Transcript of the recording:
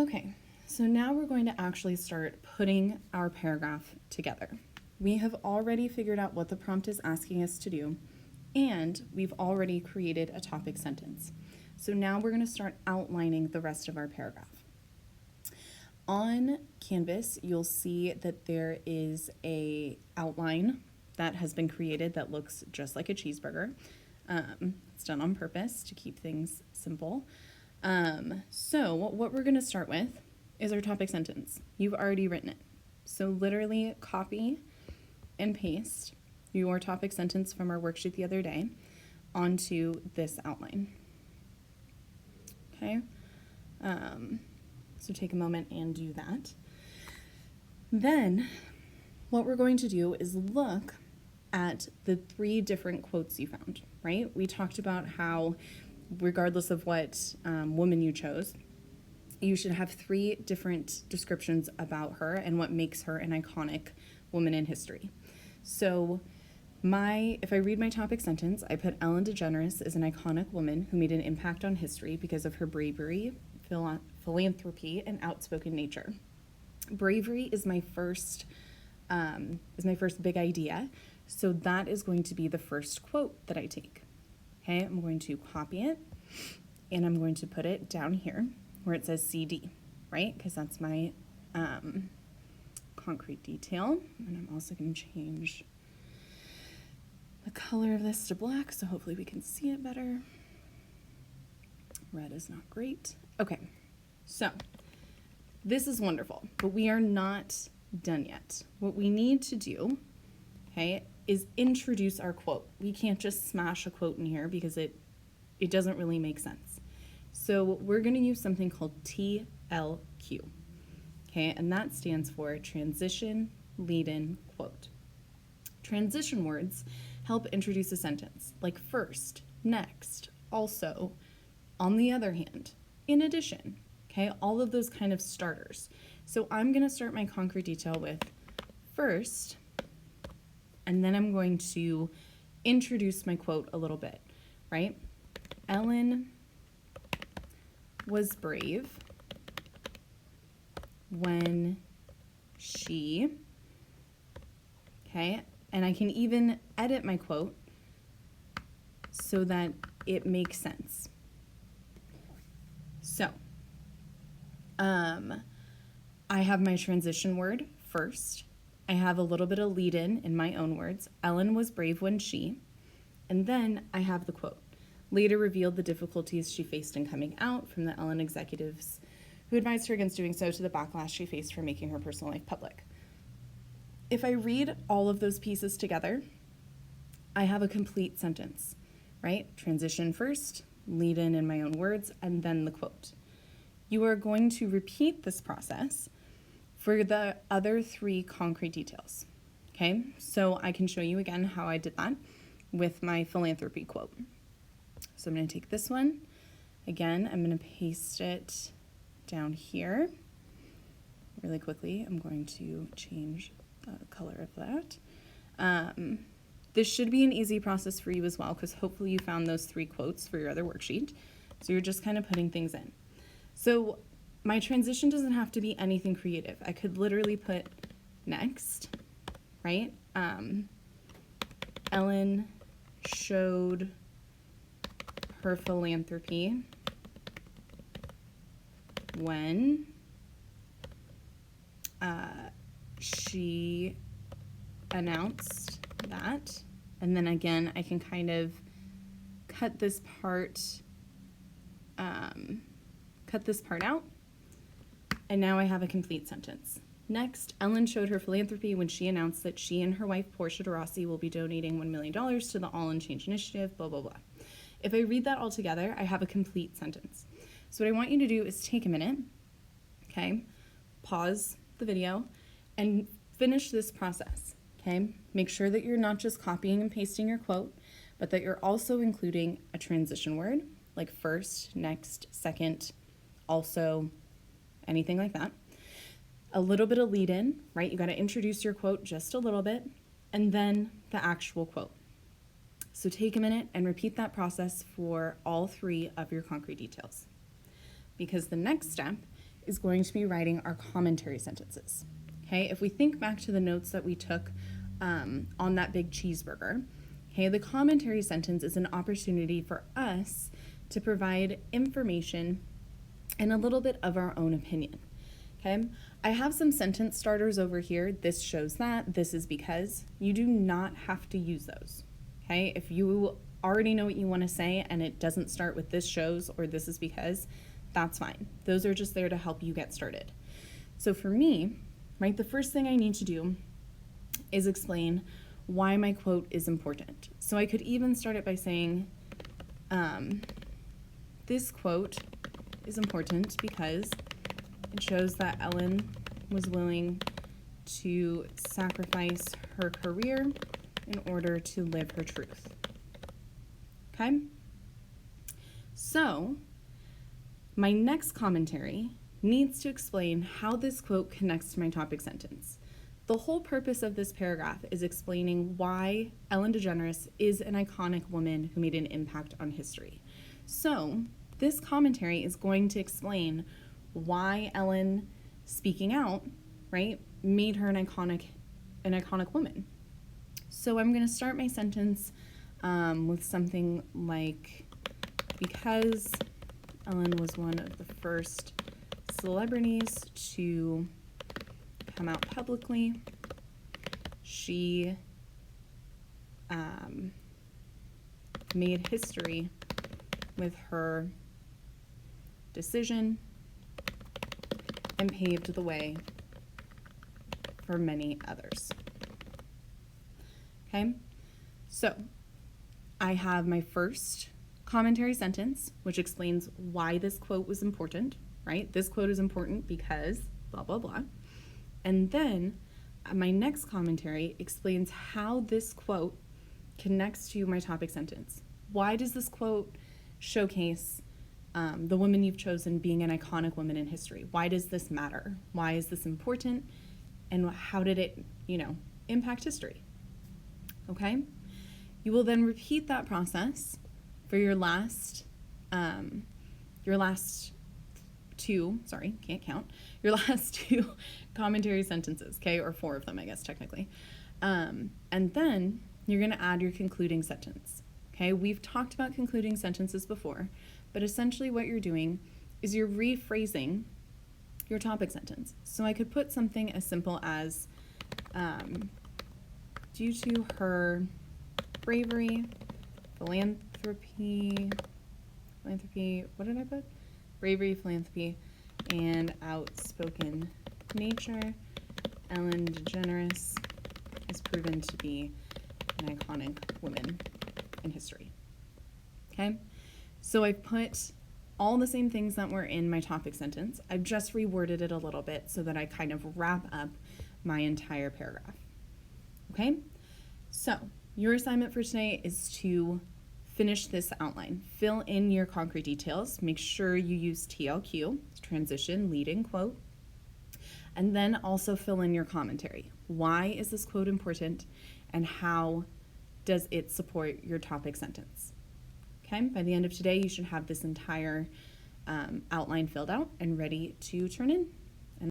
Okay, so now we're going to actually start putting our paragraph together. We have already figured out what the prompt is asking us to do, and we've already created a topic sentence. So now we're going to start outlining the rest of our paragraph. On Canvas, you'll see that there is a outline that has been created that looks just like a cheeseburger. It's done on purpose to keep things simple. So what we're going to start with is our topic sentence. You've already written it. So literally copy and paste your topic sentence from our worksheet the other day onto this outline. Okay? So take a moment and do that. Then what we're going to do is look at the 3 different quotes you found, right? We talked about how regardless of what woman you chose, you should have 3 different descriptions about her and what makes her an iconic woman in history. So if I read my topic sentence, I put Ellen DeGeneres is an iconic woman who made an impact on history because of her bravery, philanthropy, and outspoken nature. Bravery is my first big idea, so that is going to be the first quote that I take. Okay, I'm going to copy it, and I'm going to put it down here where it says CD, right? Because that's my concrete detail. And I'm also going to change the color of this to black, so hopefully we can see it better. Red is not great. Okay, so this is wonderful, but we are not done yet. What we need to do, okay, is introduce our quote. We can't just smash a quote in here because it doesn't really make sense. So we're going to use something called TLQ, okay, and that stands for transition, lead-in, quote. Transition words help introduce a sentence, like first, next, also, on the other hand, in addition, okay, all of those kind of starters. So I'm going to start my concrete detail with first, and then I'm going to introduce my quote a little bit, right? Ellen was brave when she, okay, and I can even edit my quote so that it makes sense. So, I have my transition word first. I have a little bit of lead-in my own words. Ellen was brave when she, and then I have the quote. Later revealed the difficulties she faced in coming out, from the Ellen executives who advised her against doing so to the backlash she faced for making her personal life public. If I read all of those pieces together, I have a complete sentence, right? Transition first, lead in my own words, and then the quote. You are going to repeat this process for the other 3 concrete details, okay? So I can show you again how I did that with my philanthropy quote. So I'm going to take this one. Again, I'm going to paste it down here. Really quickly, I'm going to change the color of that. This should be an easy process for you as well, because hopefully you found those 3 quotes for your other worksheet. So you're just kind of putting things in. So my transition doesn't have to be anything creative. I could literally put next, right? Ellen showed her philanthropy when she announced that. And then again, I can kind of cut this part out. And now I have a complete sentence. Next, Ellen showed her philanthropy when she announced that she and her wife, Portia de Rossi, will be donating $1 million to the All in Change Initiative, blah, blah, blah. If I read that all together, I have a complete sentence. So what I want you to do is take a minute, okay, pause the video, and finish this process, okay? Make sure that you're not just copying and pasting your quote, but that you're also including a transition word, like first, next, second, also, anything like that. A little bit of lead in, right? You got to introduce your quote just a little bit, and then the actual quote. So take a minute and repeat that process for all 3 of your concrete details. Because the next step is going to be writing our commentary sentences. Okay, if we think back to the notes that we took on that big cheeseburger, okay, the commentary sentence is an opportunity for us to provide information and a little bit of our own opinion. Okay, I have some sentence starters over here. This shows that, this is because. You do not have to use those. Okay, if you already know what you want to say and it doesn't start with this shows or this is because, that's fine. Those are just there to help you get started. So for me, right, the first thing I need to do is explain why my quote is important. So I could even start it by saying, this quote is important because it shows that Ellen was willing to sacrifice her career in order to live her truth. Okay? So, my next commentary needs to explain how this quote connects to my topic sentence. The whole purpose of this paragraph is explaining why Ellen DeGeneres is an iconic woman who made an impact on history. So, this commentary is going to explain why Ellen speaking out, right, made her an iconic woman. So I'm going to start my sentence with something like, because Ellen was one of the first celebrities to come out publicly, she made history with her decision and paved the way for many others. Okay, so I have my first commentary sentence, which explains why this quote was important, right? This quote is important because blah, blah, blah. And then my next commentary explains how this quote connects to my topic sentence. Why does this quote showcase the woman you've chosen being an iconic woman in history? Why does this matter? Why is this important? And how did it, impact history? Okay? You will then repeat that process for your last two commentary sentences, okay? Or 4 of them, I guess, technically. And then you're going to add your concluding sentence, okay? We've talked about concluding sentences before, but essentially what you're doing is you're rephrasing your topic sentence. So I could put something as simple as, due to her bravery, philanthropy, what did I put? Bravery, philanthropy, and outspoken nature, Ellen DeGeneres has proven to be an iconic woman in history. Okay? So I put all the same things that were in my topic sentence. I've just reworded it a little bit so that I kind of wrap up my entire paragraph. Okay? So your assignment for today is to finish this outline. Fill in your concrete details. Make sure you use TLQ, transition, lead in, quote. And then also fill in your commentary. Why is this quote important and how does it support your topic sentence? Okay, by the end of today, you should have this entire outline filled out and ready to turn in.